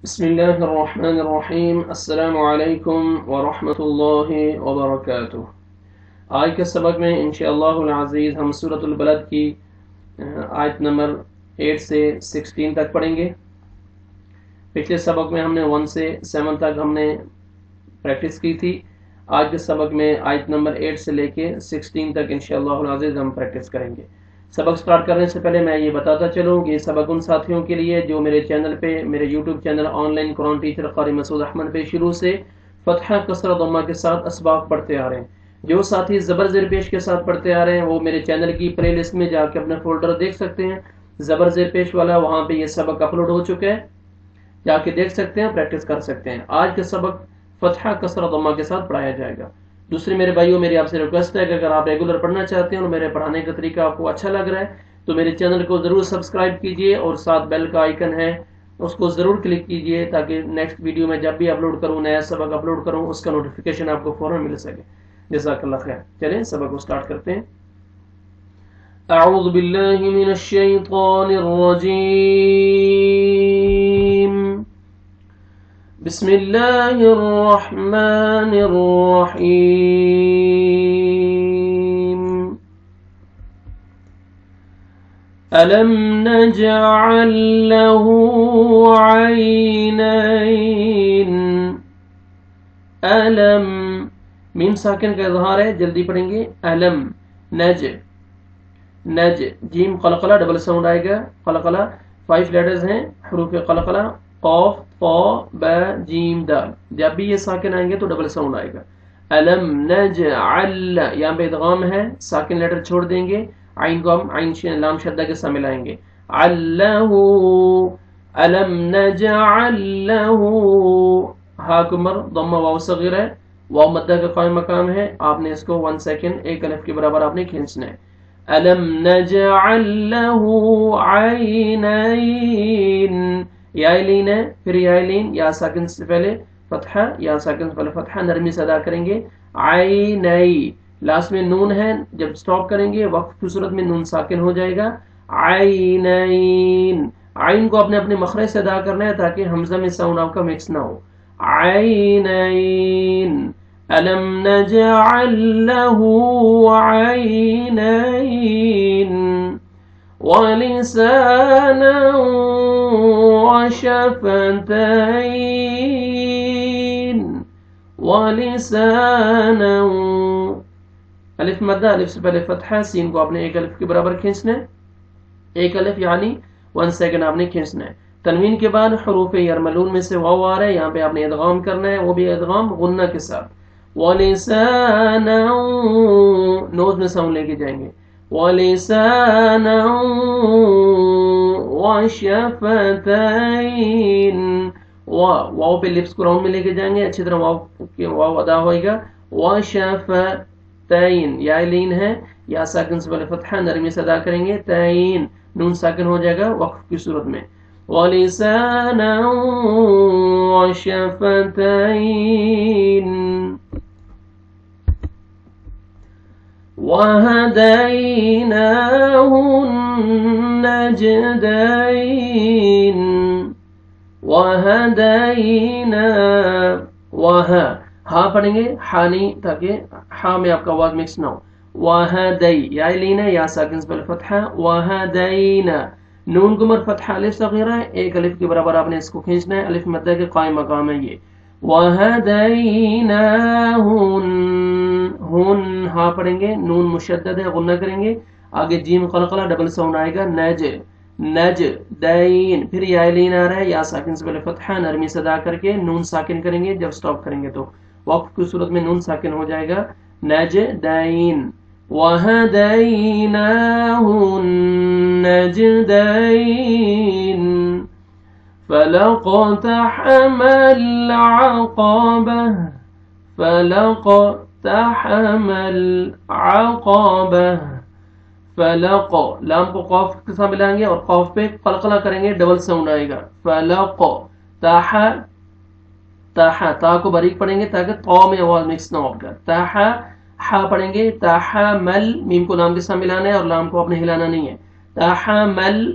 بسم اللہ الرحمن الرحیم السلام علیکم ورحمۃ اللہ وبرکاتہ۔ آج کے سبق میں انشاءاللہ العزیز ہم سورۃ البلد کی آیت نمبر 8 سے 16 تک پڑھیں گے۔ پچھلے سبق میں ہم نے 1 سے 7 تک ہم نے پریکٹس کی تھی۔ آج کے سبق میں آیت نمبر 8 سے لے کے 16 تک انشاءاللہ العزیز ہم پریکٹس کریں گے۔ سبق سٹارٹ کرنے سے پہلے میں یہ بتاتا چلوں کہ یہ سبق ان ساتھیوں کے لیے جو میرے چینل پہ، میرے YouTube channel on line Quran teacher قاری مسعود احمد پہ شروع سے فتحہ کسرہ ضمہ کے ساتھ اسباق پڑھتے آ رہے ہیں۔ جو ساتھی زبر زیر پیش کے ساتھ پڑھتے آ رہے ہیں وہ میرے چینل کی پلے لسٹ میں جا کے اپنا فولڈر دیکھ سکتے ہیں، زبر زیر پیش والا، وہاں پہ یہ سبق اپلوڈ ہو چکا ہے، جا کے دیکھ سکتے ہیں، پریکٹس کر سکتے ہیں۔ آج کے سبق فتحہ کسرہ ضمہ کے ساتھ پڑھایا جائے گا۔ دوسری میرے بھائیوں، میری آپ سے ریکویسٹ ہے کہ اگر آپ ریگولر پڑھنا چاہتے ہیں اور میرے پڑھانے کا طریقہ آپ کو اچھا لگ رہا ہے تو میرے چینل کو ضرور سبسکرائب کیجئے اور ساتھ بیل کا آئیکن ہے اس کو ضرور کلک کیجئے تاکہ نیکسٹ ویڈیو میں جب بھی اپلوڈ کروں، نیا سبق اپلوڈ کروں، اس کا نوٹیفیکیشن آپ کو فوراً مل سکے۔ جزاک اللہ خیر۔ چلیں سبق کو سٹارٹ کرتے ہیں۔ اعوذ باللہ من الشیطان الرجیم، بسم اللہ الرحمن الرحیم۔ ألم نجعل له عينين ألم میم ساکن کا اظہار ہے، جلدی پڑھیں گے۔ علم نج نج جیم قلقلہ ڈبل ساؤنڈ آئے گا۔ قلقلہ 5 لیٹرز ہیں، حروف قلقلہ قاف طا با جیم دال، جب بھی یہ ساکن آئیں گے تو ڈبل ساؤنڈ آئے گا۔ علم نجعل، یہاں پہ ادغام ہے، ساکن لیٹر چھوڑ دیں گے، عین کو ہم عین لام شدہ کے ساتھ ملائیں گے۔ علہ علم نجعل لہ، ہا کمر ضمہ واو صغیر ہے، واو مدہ کا قائم مقام ہے، آپ نے اس کو 1 سیکنڈ ایک الف کے برابر آپ نے کھینچنا ہے۔ علم نجعل لہ عینین، یا لین ہے، پھر یا لین، یا ساکن سے پہلے فتحہ، یا ساکن سے پہلے فتحہ، نرمی سے ادا کریں گے۔ عینی، لاسٹ میں نون ہے، جب سٹاپ کریں گے وقف کی صورت میں نون ساکن ہو جائے گا۔ عینین، عین کو اپنے اپنے مخرج سے ادا کرنا ہے تاکہ حمزہ میں ساؤنڈ آپ کا مکس نہ ہو۔ عینین علم نجعل لہ عینین ولسانا وشفتین ولسانا، الف مدہ، الف سے پہلے فتحہ، سین کو آپ نے ایک الف کے برابر کھینچنا ہے، ایک الف یعنی 1 سیکنڈ آپ نے کھینچنا ہے۔ تنوین کے بعد حروف یرملون میں سے واو آ رہا ہے، یہاں پہ آپ نے ادغام کرنا ہے، وہ بھی ادغام غنہ کے ساتھ۔ وَلِسَانًا، نوز میں ساؤنڈ لے کے جائیں گے۔ وَلِسَانًا وَشَفَتَيْن، واو پہ لپس کو راؤنڈ میں لے کے جائیں گے، اچھی طرح واو ادا ہوئے گا۔ وَشَفَتَيْن، یا لین ہے، یا ساکن سے پہلے فتحہ، نرمی سے ادا کریں گے۔ تین، نون ساکن ہو جائے گا وقف کی صورت میں۔ وَلِسَانًا وَشَفَتَيْن وَهَدَيْنَاهُ النَّجْدَيْنِ وَهَدَيْنَا، وَهَا، ہا پڑھیں گے، ہا نہیں تاکہ ہا میں آپ کا آواز مکس نہ ہو۔ وَهَدَيْ، یا لین ہے، یا ساکن سے پہلے فتحہ۔ وَهَدَيْنَا، نون گمر فتحہ الف صغیرہ ہے، ایک الف کے برابر آپ نے اس کو کھینچنا ہے، الف مدہ کے قائم مقام ہے یہ۔ وَهَدَيْنَاهُ، ہن ہا پڑھیں گے، نون مشدد ہے، غنہ کریں گے، آگے جیم قلقلہ ڈبل ساؤنڈ آئے گا۔ نج نج دین، پھر یا لین آ رہا ہے، یا ساکن سے پہلے فتحہ، نرمی سے ادا کر کے نون ساکن کریں گے، جب سٹاپ کریں گے تو وقف کی صورت میں نون ساکن ہو جائے گا۔ نج دین وَهَدَيْنَاهُ النَّجْدَيْنِ فَلَقْتَحَمَ الْعَقَبَةَ فَلَقْتَحَمَ الْعَقَبَةَ، فلق، لام کو قاف کے ساتھ ملائیں گے اور قاف پہ قلقلہ کریں گے، ڈبل ساؤنڈ آئے گا۔ فلق تاح، تاح، تا کو باریک پڑھیں گے تاکہ طا میں آواز مکس نہ ہو کر۔ تاح، ہا پڑھیں گے، تحمل، میم کو لام کے ساتھ ملانا ہے اور لام کو اپنے ہلانا نہیں ہے۔ تحمل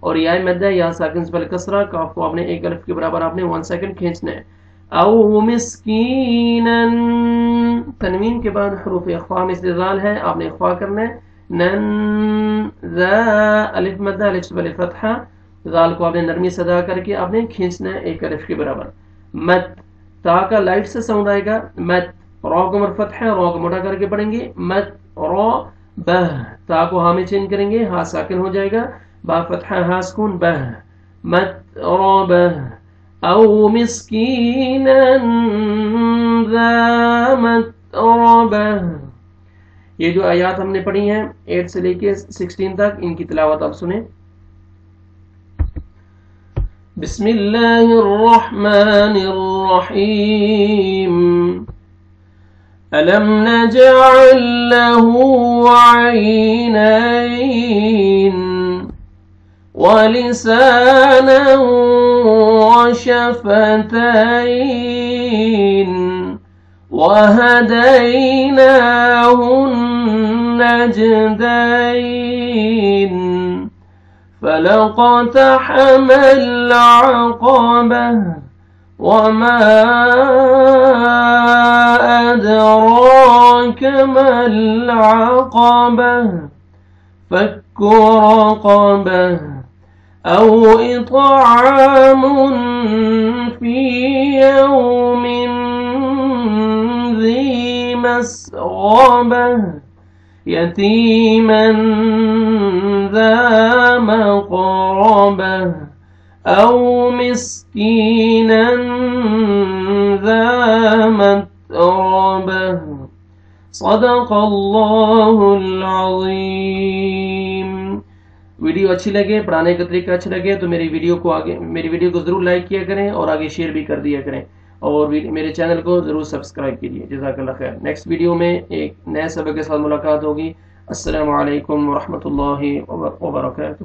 اور یا مد ہے یا ساکن سے پہلے کسرہ، کاف کو آپ نے ایک الف کے برابر آپ نے 1 سیکنڈ کھینچنا ہے. او مسکینن، تنوین کے بعد حروف اخفا مثل ذال ہے، آپ نے اخفا کرنا ہے. نن ذا الف مد الف سے پہلے فتحہ، ذال کو آپ نے نرمی سے ادا کر کے آپ نے کھینچنا ہے ایک الف کے برابر. مت، تا کا لائٹ سے ساؤنڈ آئے گا. مت، را کو فتحہ ہے، را کو موٹا کر کے پڑھیں گے. مت را بہ، تا کو ہاں میں چینج کریں گے، ہاں ساکن ہو جائے گا، با فتحہ ہاں سکون بہ. مت را بہ. او مسکینا ذا متربہ. یہ جو آیات ہم نے پڑھی ہیں 8 سے لے کے 16 تک، ان کی تلاوت آپ سنیں. بسم اللہ الرحمن الرحیم. ألم نجعل له عينين ولسانا وشفتين وهديناه النجدين فلاقتحم العقبة وما أدراك ما العقبة فك رقبة أو إطعام في يوم ذي مسغبة يتيما ذا مقربة أو مسكينا ذا متربة صدق اللہ العظیم. ویڈیو اچھی لگے، پڑھانے کا طریقہ اچھا لگے تو میری ویڈیو کو ضرور لائک کیا کریں اور آگے شیئر بھی کر دیا کریں، اور میرے چینل کو ضرور سبسکرائب کیجیے. جزاک اللہ خیر. نیکسٹ ویڈیو میں ایک نئے سبق کے ساتھ ملاقات ہوگی. السلام علیکم ورحمۃ اللہ وبرکاتہ.